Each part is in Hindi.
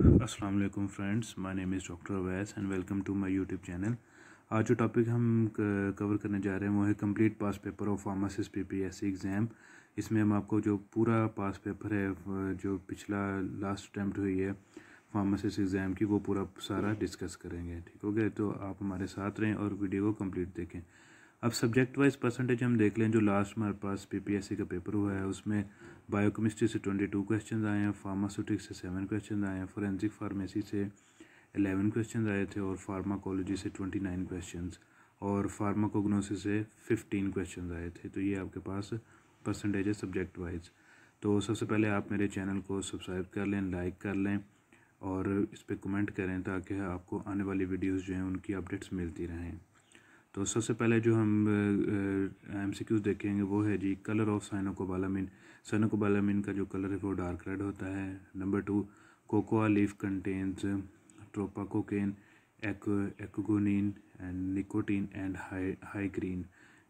अस्सलाम वालेकुम friends, my name is doctor Awais and welcome to my YouTube channel. आज जो टॉपिक हम कवर करने जा रहे हैं वो है complete pass paper of pharmacist PPSC exam. इसमें हम आपको जो पूरा पास पेपर है, जो पिछला लास्ट अटैम्प्ट हुई है फार्मासिस्ट एग्ज़ाम की, वो पूरा सारा डिस्कस करेंगे। ठीक हो गया? तो आप हमारे साथ रहें और वीडियो को कंप्लीट देखें। अब सब्जेक्ट वाइज परसेंटेज हम देख लें। जो लास्ट हमारे पास पीपीएससी का पेपर हुआ है उसमें बायोकेमिस्ट्री से 22 क्वेश्चन आए हैं, फार्मास्यूटिक्स से 7 क्वेश्चन आए हैं, फोरेंसिक फार्मेसी से 11 क्वेश्चन आए थे और फार्माकोलॉजी से 29 क्वेश्चन और फार्माकोग्नोसिस से 15 क्वेश्चन आए थे। तो ये आपके पास परसेंटेज है सब्जेक्ट वाइज। तो सबसे पहले आप मेरे चैनल को सब्सक्राइब कर लें, लाइक कर लें और इस पर कमेंट करें ताकि आपको आने वाली वीडियोज़ जो हैं उनकी अपडेट्स मिलती रहें। तो सबसे पहले जो हम MCQs देखेंगे वो है जी, कलर ऑफ साइनोकोबालामिन। साइनोकोबालामिन का जो कलर है वो डार्क रेड होता है। Number 2, coca leaf contains tropacocaine, ecgonine and nicotine and hygrine.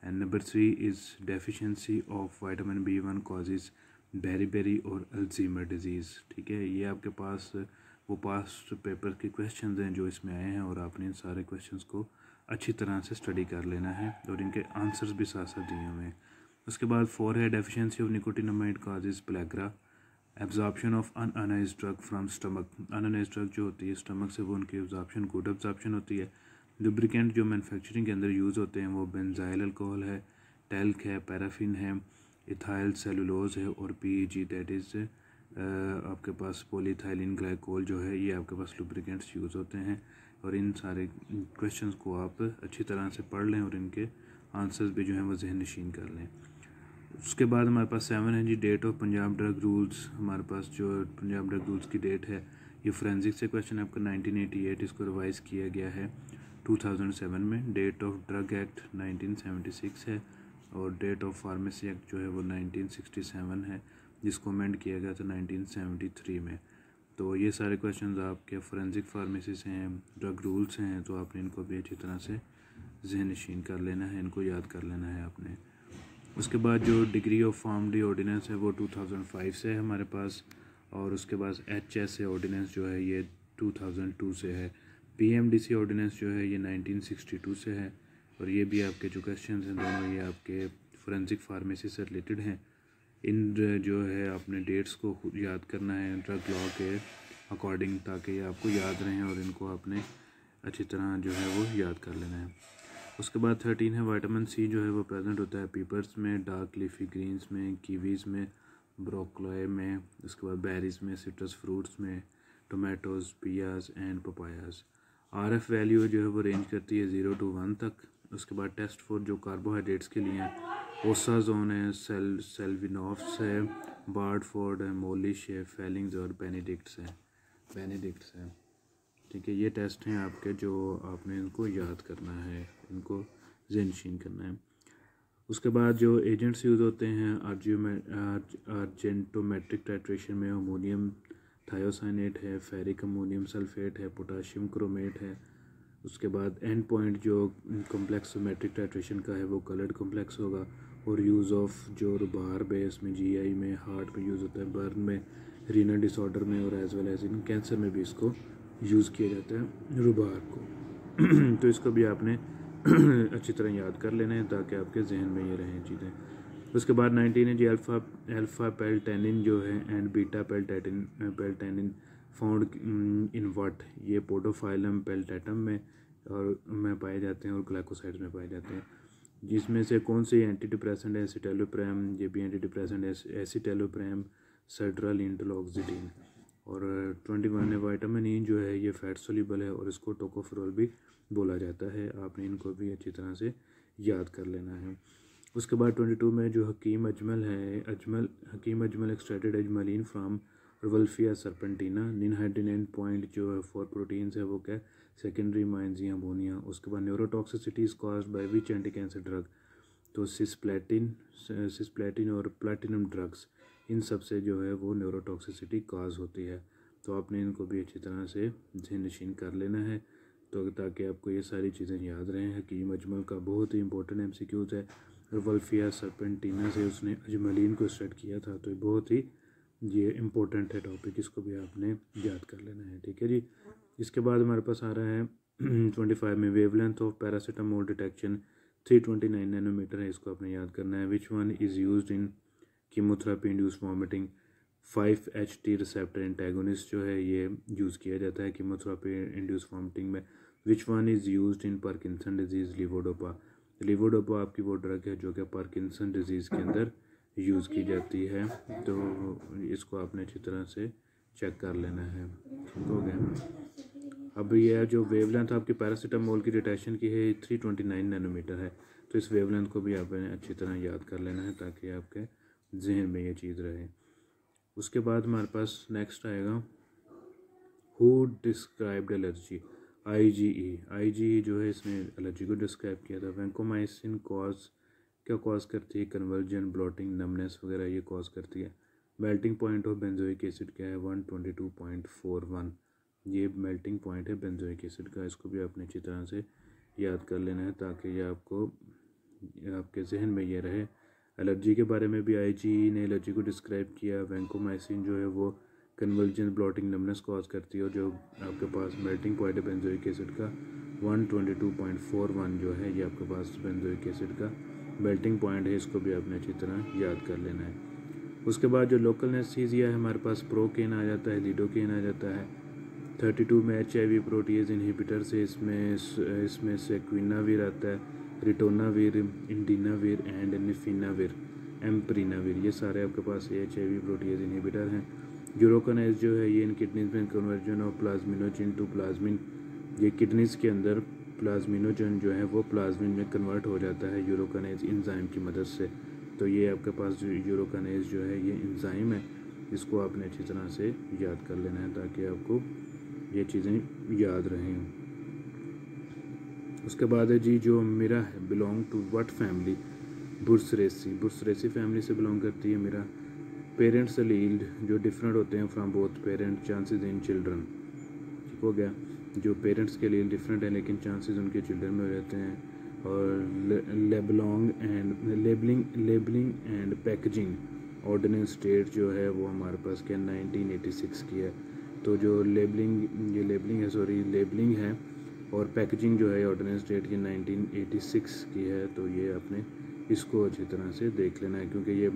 And number 3 is deficiency of vitamin B1 causes beri और अल्जीमर डिजीज़। ठीक है, ये आपके पास वो पास्ट पेपर के क्वेश्चंस हैं जो इसमें आए हैं और आपने इन सारे क्वेश्चंस को अच्छी तरह से स्टडी कर लेना है और इनके आंसर्स भी साथ साथ दिए हुए हैं। उसके बाद 4 है deficiency of nicotinamide causes pellagra, absorption of unionised drug from stomach. Unionised drug जो होती है स्टमक से, वो उनकी एब्जॉर्प्शन गुड एब्जॉर्प्शन होती है। लुब्रिकेंट जो मैन्युफैक्चरिंग के अंदर यूज़ होते हैं वो बेंजाइल अल्कोहल है, टेल्क है, पैराफिन है, इथाइल सेलुलोज है और PEG दैट इज़ आपके पास पॉलीथाइलिन ग्लाइकोल जो है, ये आपके पास लुब्रिकेंट्स यूज़ होते हैं। और इन सारे क्वेश्चंस को आप अच्छी तरह से पढ़ लें और इनके आंसर्स भी जो हैं वो जहन नशीन कर लें। उसके बाद हमारे पास 7 है जी, date of Punjab drug rules. हमारे पास जो पंजाब ड्रग रूल्स की डेट है, ये फोरेंसिक से क्वेश्चन आपका 1988, इसको रिवाइज़ किया गया है 2007 में। डेट ऑफ ड्रग एक्ट 1976 है और डेट ऑफ फार्मेसी एक्ट जो है वो 1967 है, जिसको अमेंड किया गया था 1973 में। तो ये सारे क्वेश्चंस आपके फोरेंसिक फार्मेसी से हैं, ड्रग रूल्स हैं, तो आपने इनको भी अच्छी तरह से जहन नशीन कर लेना है, इनको याद कर लेना है आपने। उसके बाद जो डिग्री ऑफ फार्मडी ऑर्डिनेंस है वो 2005 से है हमारे पास, और उसके बाद HSA ऑर्डिनेंस जो है ये 2002 से है। PMDC ऑर्डिनेंस जो है ये 1962 से है और ये भी आपके जो क्वेश्चन हैं दोनों ये आपके फोरेंसिक फार्मेसी से रिलेटेड हैं। इन जो है आपने डेट्स को याद करना है ड्रग लॉ के अकॉर्डिंग, ताकि ये आपको याद रहें और इनको आपने अच्छी तरह जो है वो याद कर लेना है। उसके बाद 13 है विटामिन C जो है वो प्रेजेंट होता है पीपर्स में, डार्क लीफी ग्रीन्स में, कीवीज़ में, ब्रोकली में, उसके बाद बेरीज में, सिट्रस फ्रूट्स में, टोमेटोज़, पियाज एंड पपायाज। RF वैल्यू जो है वो रेंज करती है 0 to 1 तक। उसके बाद टेस्ट फॉर जो कार्बोहाइड्रेट्स के लिए ओसाजोन है, सेल्विनॉफ्स है, बार्डफोर्ड है, मोलिश है, फेलिंग्स और बेनेडिक्ट्स है। ठीक है, ये टेस्ट हैं आपके जो आपने इनको याद करना है, इनको ज़हनशीन करना है। उसके बाद जो एजेंट्स यूज़ होते हैं अर्जेंटोमेट्रिक टाइट्रेशन में अमोनियम थायोसाइनेट है, फेरिक अमोनियम सल्फेट है, पोटाशियम क्रोमेट है। उसके बाद एंड पॉइंट जो कॉम्प्लेक्सोमेट्रिक टाइट्रेशन का है वो कलर्ड कॉम्प्लेक्स होगा। और यूज़ ऑफ जो रुबार बेस में, GI में, हार्ट में यूज़ होता है, बर्न में, रीनल डिसऑर्डर में और as well as in cancer में भी इसको यूज़ किया जाता है रुबार को। तो इसको भी आपने अच्छी तरह याद कर लेना है ताकि आपके जहन में ये रहें चीज़ें। उसके बाद 19 है जी, अल्फ़ा पेल्टेनिन जो है and beta peltatin found in what, ये पोडोफाइलम पेल्टेटम में पाए जाते हैं और ग्लाइकोसाइड्स में पाए जाते हैं। जिसमें से कौन सी एंटी डिप्रेसेंट है? एसिटेलोप्रेम, ये भी एंटी डिप्रेसेंट है, एसिटेलोप्रेम, सर्ट्रल, इंटरलॉक्सिडिन। और 21 है विटामिन E जो है ये फैट सोल्यूबल है और इसको टोकोफेरोल भी बोला जाता है। आपने इनको भी अच्छी तरह से याद कर लेना है। उसके बाद 22 में जो हकीम अजमल है, Hakim Ajmal extracted ajmaline from rauwolfia serpentina. Ninhydrin point जो है 4 प्रोटीन्स है वो क्या? सेकेंडरी माइंस या अमोनिया। उसके बाद neurotoxicity is caused by which anti cancer drug? तो सिस्प्लेटिन और प्लेटिनम ड्रग्स, इन सब से जो है वो न्यूरोटॉक्सिसिटी काज होती है। तो आपने इनको भी अच्छी तरह से जहन नशीन कर लेना है तो ताकि आपको ये सारी चीज़ें याद रहें। हकीम अजमल का बहुत ही इंपॉर्टेंट MCQs है। वल्फिया सरपेंटिना से उसने अजमलिन को स्टार्ट किया था, तो बहुत ही ये इम्पोर्टेंट है टॉपिक, इसको भी आपने याद कर लेना है, ठीक है जी। इसके बाद हमारे पास आ रहा है 25 में wavelength of paracetamol detection 329 nanometer है, इसको आपने याद करना है। Which one is used in chemotherapy induce vomiting 5-HT receptor antagonist जो है ये यूज़ किया जाता है कीमोथेरेपी इंड्यूस वॉमिटिंग में। विच one is used in Parkinson disease levodopa. Levodopa आपकी वो ड्रग है जो कि पार्किंसन डिजीज़ के अंदर यूज़ की जाती है, तो इसको आपने अच्छी तरह से चेक कर लेना है, ठीक हो गया। अब यह जो वेवलेंथ आपकी पैरासीटामोल की डिटेक्शन की है 329 नैनोमीटर है, तो इस वेवलेंथ को भी आपने अच्छी तरह याद कर लेना है ताकि आपके जहन में ये चीज़ रहे। उसके बाद हमारे पास नेक्स्ट आएगा हु डिस्क्राइब्ड एलर्जी IgE जो है इसमें एलर्जी को डिस्क्राइब किया था। वैंकोमाइसिन क्या कॉज करती है, कन्वर्जन, ब्लॉटिंग, नमनेस वगैरह ये कॉज करती है। Melting point of benzoic acid क्या है 122.41, ये मेल्टिंग पॉइंट है बेंजोइक एसिड का, इसको भी आपने अच्छी तरह से याद कर लेना है ताकि ये आपको आपके जहन में ये रहे। एलर्जी के बारे में भी IgE ने एलर्जी को डिस्क्राइब किया। वैंकोमाइसिन जो है वो कन्वर्जन, ब्लॉटिंग, नमनेस कॉज करती है, और जो आपके पास मेल्टिंग पॉइंट है बेंजोइक एसिड का 122.41 जो है ये आपके पास बेंजोइक एसिड का मेल्टिंग पॉइंट है, इसको भी आपने अच्छी तरह याद कर लेना है। उसके बाद जो लोकल एनेस्थीसिया है हमारे पास प्रोकेन आ जाता है, लिडोकेन आ जाता है। 32 में HIV प्रोटीज इनहिबिटर से इसमें सेक्विनावीर आता है, रिटोनावीर, इंडिनावीर एंड निफिनावीर, एम्प्रीनावीर, ये सारे आपके पास HIV प्रोटीज इनहिबिटर हैं। यूरोकानेज जो है ये इन किडनीज में conversion of plasminogen to plasmin, ये किडनीज के अंदर प्लाज्मिनोजन जो है वो प्लाज्मिन में कन्वर्ट हो जाता है यूरोकानेज इंजाइम की मदद से। तो ये आपके पास जो यूरोकानेज जो है ये इंजाइम है, इसको आपने अच्छी तरह से याद कर लेना है ताकि आपको ये चीज़ें याद रहें। उसके बाद है जी जो मिरा है belong to what family, burseraceae family से बिलोंग करती है मिरा। पेरेंट्स एलील्ड जो डिफरेंट होते हैं from both parent chances in children, ठीक हो गया। जो पेरेंट्स के लिए डिफरेंट है लेकिन चांसेस उनके चिल्ड्रन में हो जाते हैं। और labelling and packaging ordinance that जो है वो हमारे पास क्या 1986 की है। तो जो लेबलिंग है और पैकेजिंग जो है ऑर्डिनेंस डेट की 1986 की है, तो ये आपने इसको अच्छी तरह से देख लेना है क्योंकि ये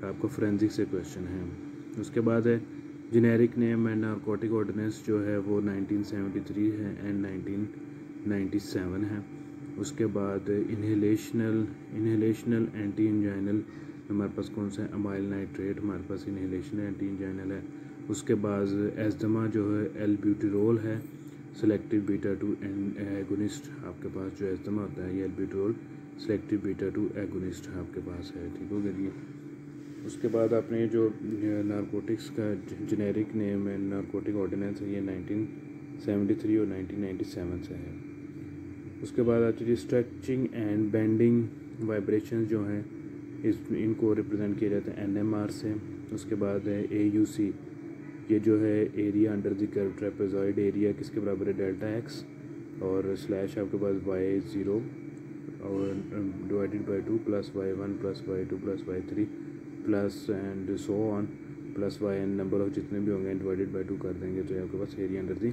आपका फोरेंसिक से क्वेश्चन है। उसके बाद है generic name and narcotic ordinance जो है वो 1973 है एंड 1997 है। उसके बाद इन्हेलेशनल एंटी इंजाइनल हमारे पास कौन सा है, अमाइल नाइट्रेट हमारे पास इन्हेलेशनल एंटी इंजाइनल है। उसके बाद एस्दमा जो है एल्ब्यूटिरोल है, सेलेक्टिव बीटा-2 एगोनिस्ट आपके पास जो एस्दमा होता है ये एल्ब्यूटिरोल सेलेक्टिव बीटा-2 एगोनिस्ट आपके पास है, ठीक हो गया। उसके बाद आपने जो नारकोटिक्स का जेनेरिक नेम है नारकोटिक ऑर्डिनेंस है ये 1973 और 1997 से है। उसके बाद आती है स्ट्रेचिंग एंड बेंडिंग वाइब्रेशन जो हैं इनको रिप्रेजेंट किया जाता है NMR से। उसके बाद है AUC, ये जो है area under the curve trapezoid area किसके बराबर है डेल्टा x, और स्लैश आपके पास y0 और divided by 2 plus y1 plus y2 plus y3 plus and so on plus yn number of जितने भी होंगे डिवाइडेड बाई 2 कर देंगे तो आपके पास एरिया अंडर दी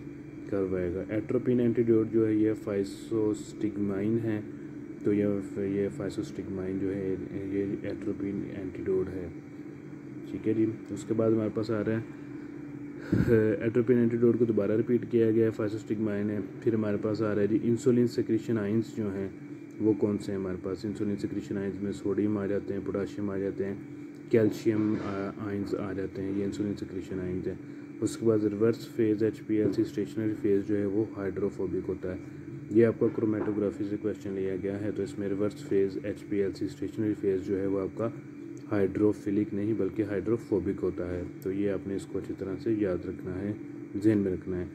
कर्व आएगा। एट्रोपिन एंटीडोट जो है ये फाइसोस्टिग्माइन है, तो ये फाइसोस्टिग्माइन जो है ये एट्रोपिन एंटीडोट है, ठीक है जी। उसके बाद हमारे पास आ रहा है एट्रोपिन एंटीडोट को दोबारा रिपीट किया गया है, फाइसोस्टिग्माइन है। फिर हमारे पास आ रहा है जी इंसुलिन सेक्रेशन आइंस जो हैं वो कौन से हैं हमारे पास, इंसुलिन सेक्रेशन आइंस में सोडियम आ जाते हैं, पोटाशियम आ जाते हैं, कैल्शियम आइंस आ जाते हैं, ये इंसुलिन सेक्रेशन आइंस है। उसके बाद reverse phase HPLC stationary phase जो है वो हाइड्रोफोबिक होता है, ये आपका क्रोमेटोग्राफी से क्वेश्चन लिया गया है। तो इसमें reverse phase HPLC stationary phase जो है वो आपका हाइड्रोफिलिक नहीं बल्कि हाइड्रोफोबिक होता है, तो ये आपने इसको अच्छी तरह से याद रखना है, जहन में रखना है।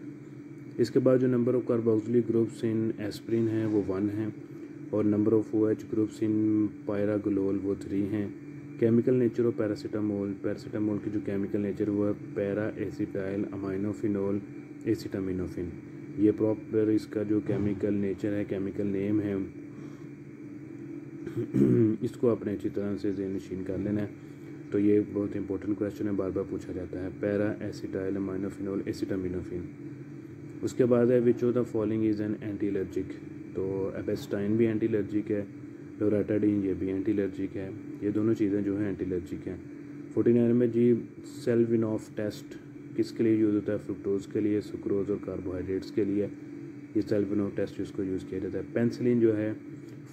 इसके बाद जो number of carboxylic groups in aspirin है वो 1 है, और number of OH groups in pyrogallol वो 3 हैं। केमिकल नेचर ऑफ पैरासीटामोल की जो केमिकल नेचर वो है पैरा एसिटाइल अमाइनोफिनोल एसिटामिनोफिन, ये प्रॉपर इसका जो केमिकल नेचर है केमिकल नेम है इसको अपने अच्छी तरह से ज़हन नशीन कर लेना है। तो ये बहुत इंपॉर्टेंट क्वेश्चन है, बार बार पूछा जाता है। Para acetyl aminophenol acetaminophen. उसके बाद है which of the following is an anti allergic. तो एबेस्टाइन भी एंटी एलर्जिक है, लोराटाडीन ये भी एंटी एलर्जिक है। ये दोनों चीज़ें जो हैं एंटी एलर्जिक हैं। 49 में जी सेल्विनॉफ टेस्ट किसके लिए यूज़ होता है? फ्रुक्टोज के लिए, सुक्रोज और कार्बोहाइड्रेट्स के लिए ये सेल्विनॉफ टेस्ट जिसको यूज़ किया जाता है। पेंसिलिन जो है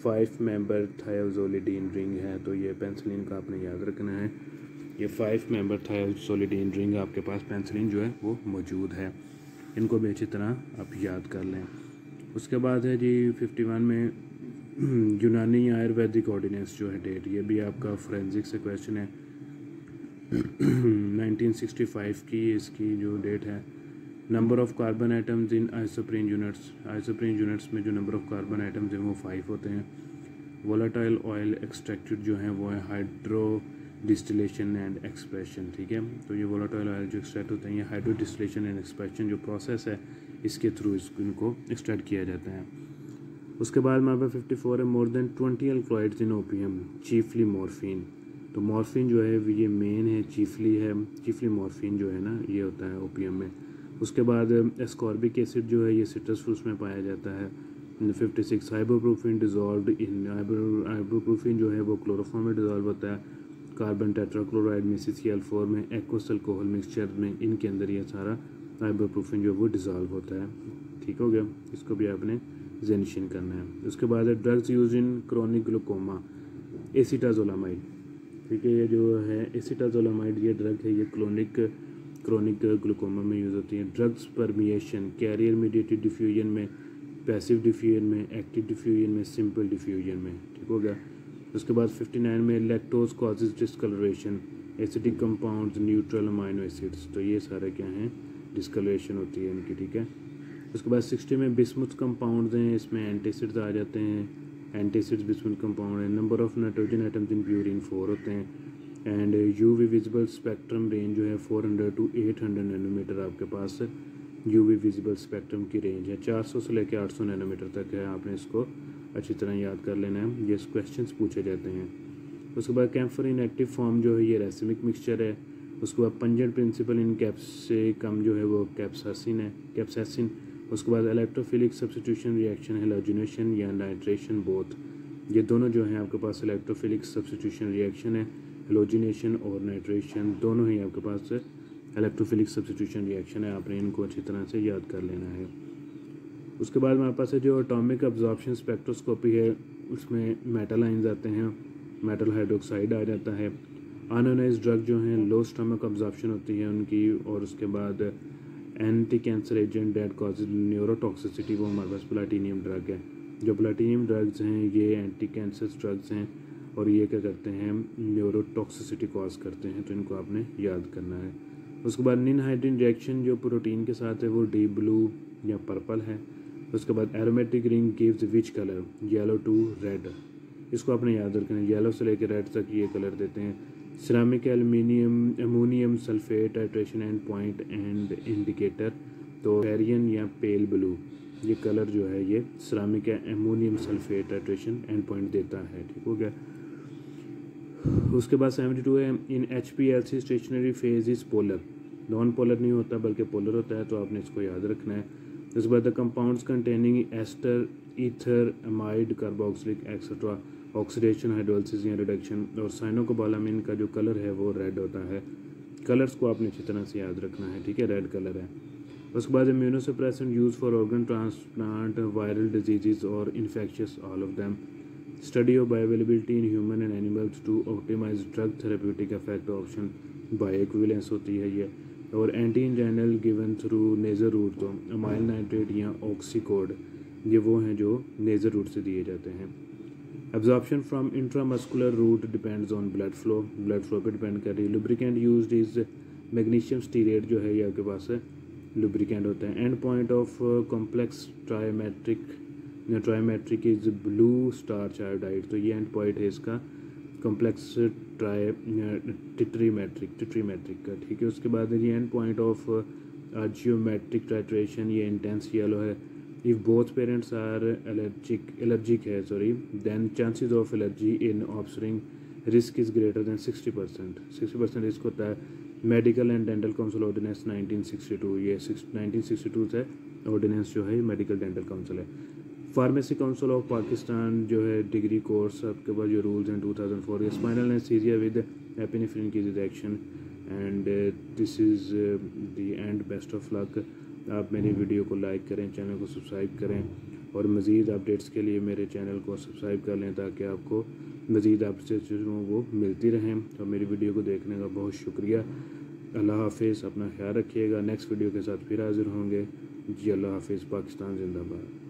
5 मेंबर थायोजोलिडीन रिंग है, तो ये पेंसिलिन का आपने याद रखना है। ये 5 मेंबर थायोजोलिडीन रिंग आपके पास पेंसिलिन जो है वो मौजूद है। इनको भी अच्छी तरह आप याद कर लें। उसके बाद है जी 51 में यूनानी आयुर्वेदिक ऑर्डिनेंस जो है डेट, ये भी आपका फोरेंसिक से क्वेश्चन है। 1965 की इसकी जो डेट है। Number of carbon items in isoprene units, isoprene units में जो नंबर ऑफ़ कार्बन आइटम्स हैं वो 5 होते हैं। वोलाटाइल ऑयल एक्सट्रैक्टेड जो हैं वो है हाइड्रो डिस्टिलेशन एंड एक्सप्रेशन, ठीक है। तो ये वोलाटाइल ऑयल जो एक्सट्रैक्ट होते हैं, ये हाइड्रो डिस्टिलेशन एंड एक्सप्रेशन जो प्रोसेस है इसके थ्रू इनको एक्सट्रैक्ट किया जाता है। उसके बाद हमारे पास 54 है मोर देन 20 अल्कलॉइड्स इन ओपियम चीफली मॉर्फिन। तो मॉर्फिन जो है ये मेन है, चीफली मॉर्फिन जो है ना ये होता है ओपियम में। उसके बाद एस्कॉर्बिक एसिड जो है ये सिट्रस फ्रूट्स में पाया जाता है। 56 आइबोप्रोफिन डिजॉल्व्ड इन, आइबोप्रोफिन जो है वो क्लोरोफॉर्म में डिजॉल्व होता है। कार्बन टेट्राक्लोराइड में CCl4 में एक्वस अल्कोहल मिक्सचर में इनके अंदर ये सारा आइबोप्रोफिन जो वो डिजॉल्व होता है। ठीक हो गया, इसको भी आपने जेनिशन करना है। उसके बाद है drugs use in chronic glaucoma acetazolamide, ठीक है। ये जो है एसिटाजोलामाइड ये ड्रग है, ये क्रोनिक ग्लूकोमा में यूज़ होती है। Drugs permeation carrier mediated diffusion में, पैसिव डिफ्यूजन में, एक्टिव डिफ्यूजन में, सिंपल डिफ्यूजन में, ठीक हो गया। उसके बाद 59 में lactose causes discoloration, acidic compounds, neutral amino acids, तो ये सारे क्या हैं डिस्कलरेशन होती है इनकी, ठीक है। उसके बाद 60 में बिस्मुथ कंपाउंड्स हैं, इसमें एंटीसिड्स आ जाते हैं, एंटीसिड्स बिस्मुथ कंपाउंड है। Number of nitrogen items in purine 4 होते हैं। And UV visible spectrum range जो है 400 to 800 नैनोमीटर आपके पास यूवी विजिबल स्पेक्ट्रम की रेंज है। 400 से लेकर 800 नैनोमीटर तक है, आपने इसको अच्छी तरह याद कर लेना है, ये क्वेश्चंस पूछे जाते हैं। उसके बाद कैम्फर इन एक्टिव फॉर्म जो है ये रेसिमिक मिक्सचर है। उसके बाद पंजेंट प्रिंसिपल इन कैप्सिकम जो है वो कैप्साइसिन। उसके बाद इलेक्ट्रोफिलिक सब्स्टिट्यूशन रिएक्शन है हैलोजिनेशन या नाइट्रेशन बोथ, ये दोनों जो हैं आपके पास इलेक्ट्रोफिलिक सब्स्टिट्यूशन रिएक्शन है, हैलोजिनेशन और नाइट्रेशन दोनों ही आपके पास इलेक्ट्रोफिलिक सब्स्टिट्यूशन रिएक्शन है, आपने इनको अच्छी तरह से याद कर लेना है। उसके बाद हमारे पास है जो एटॉमिक अब्जॉर्प्शन स्पेक्ट्रोस्कोपी है, उसमें मेटल आइंस आते हैं, मेटल हाइड्रोक्साइड आ जाता है। अनोनाइज्ड ड्रग जो हैं लो स्टमक अब्जॉर्प्शन होती है उनकी। और उसके बाद anti cancer agent that causes neurotoxicity, वो हमारे पास प्लाटीनियम ड्रग है। जो प्लाटीनियम ड्रग्स हैं ये एंटी कैंसर ड्रग्स हैं और ये क्या करते हैं न्यूरोटॉक्सिसिटी कॉज करते हैं, तो इनको आपने याद करना है। उसके बाद निन हाइड्रीन रिएक्शन जो प्रोटीन के साथ है वो डीप ब्लू या पर्पल है। उसके बाद aromatic ring gives which colour, yellow to red, इसको आपने याद रखना है, येलो से लेकर रेड तक ये कलर देते हैं। Ceramic aluminium ammonium sulphate titration and point and indicator, तो वेरियन या पेल ब्लू, ये कलर जो है ये ceramic ammonium sulphate titration and point देता है, ठीक हो गया। उसके बाद 72 है इन HPLC stationary phase is polar, non polar नहीं होता बल्कि पोलर होता है, तो आपने इसको याद रखना है। उसके बाद the compounds containing ester ether amide carboxylic etcetera oxidation hydrolysis या रिडक्शन, और साइनोकोबालामिन का जो कलर है वो रेड होता है। कलर्स को आपने अच्छी तरह से याद रखना है, ठीक है, रेड कलर है। उसके बाद immunosuppressant use for organ transplant, viral diseases और infectious, all of them. Study of bioavailability in human and animals to optimize drug therapeutic effect option, bioequivalence होती है ये। और anti anginal given through nasal route, तो अमाइल नाइट्रेट या ऑक्सीकोड, ये वो हैं जो नेजर रूट से दिए जाते हैं। Absorption from intramuscular route depends on blood flow पे डिपेंड कर रही है। Lubricant used is magnesium stearate, जो है ये आपके पास है लुब्रिकेंट होता है। And point of complex trimetric is blue starch iodide, तो ये एंड पॉइंट है इसका कॉम्प्लेक्स टिट्रीमेट्रिक का, ठीक है। उसके बाद ये end point of geometric titration, ये इंटेंस येलो है। If both parents are allergic है then chances of allergy in offspring risk is greater than 60% risk होता है। Medical and dental council ordinance 1962, ये 1962 से ऑर्डिनेंस जो है मेडिकल डेंटल काउंसिल है। फार्मेसी काउंसिल ऑफ पाकिस्तान जो है डिग्री कोर्स, आपके पास जो रूल्स हैं 2004 के। स्पाइनल एनेस्थीसिया विद एपिनेफ्रिन की detection and this is the end, best of luck. आप मेरी वीडियो को लाइक करें, चैनल को सब्सक्राइब करें और मज़ीद अपडेट्स के लिए मेरे चैनल को सब्सक्राइब कर लें ताकि आपको मज़ीद अपडेट्स वो मिलती रहें। तो मेरी वीडियो को देखने का बहुत शुक्रिया। अल्लाह हाफिज़, अपना ख्याल रखिएगा। नेक्स्ट वीडियो के साथ फिर हाज़िर होंगे जी। अल्लाह हाफिज़। पाकिस्तान जिंदाबाद।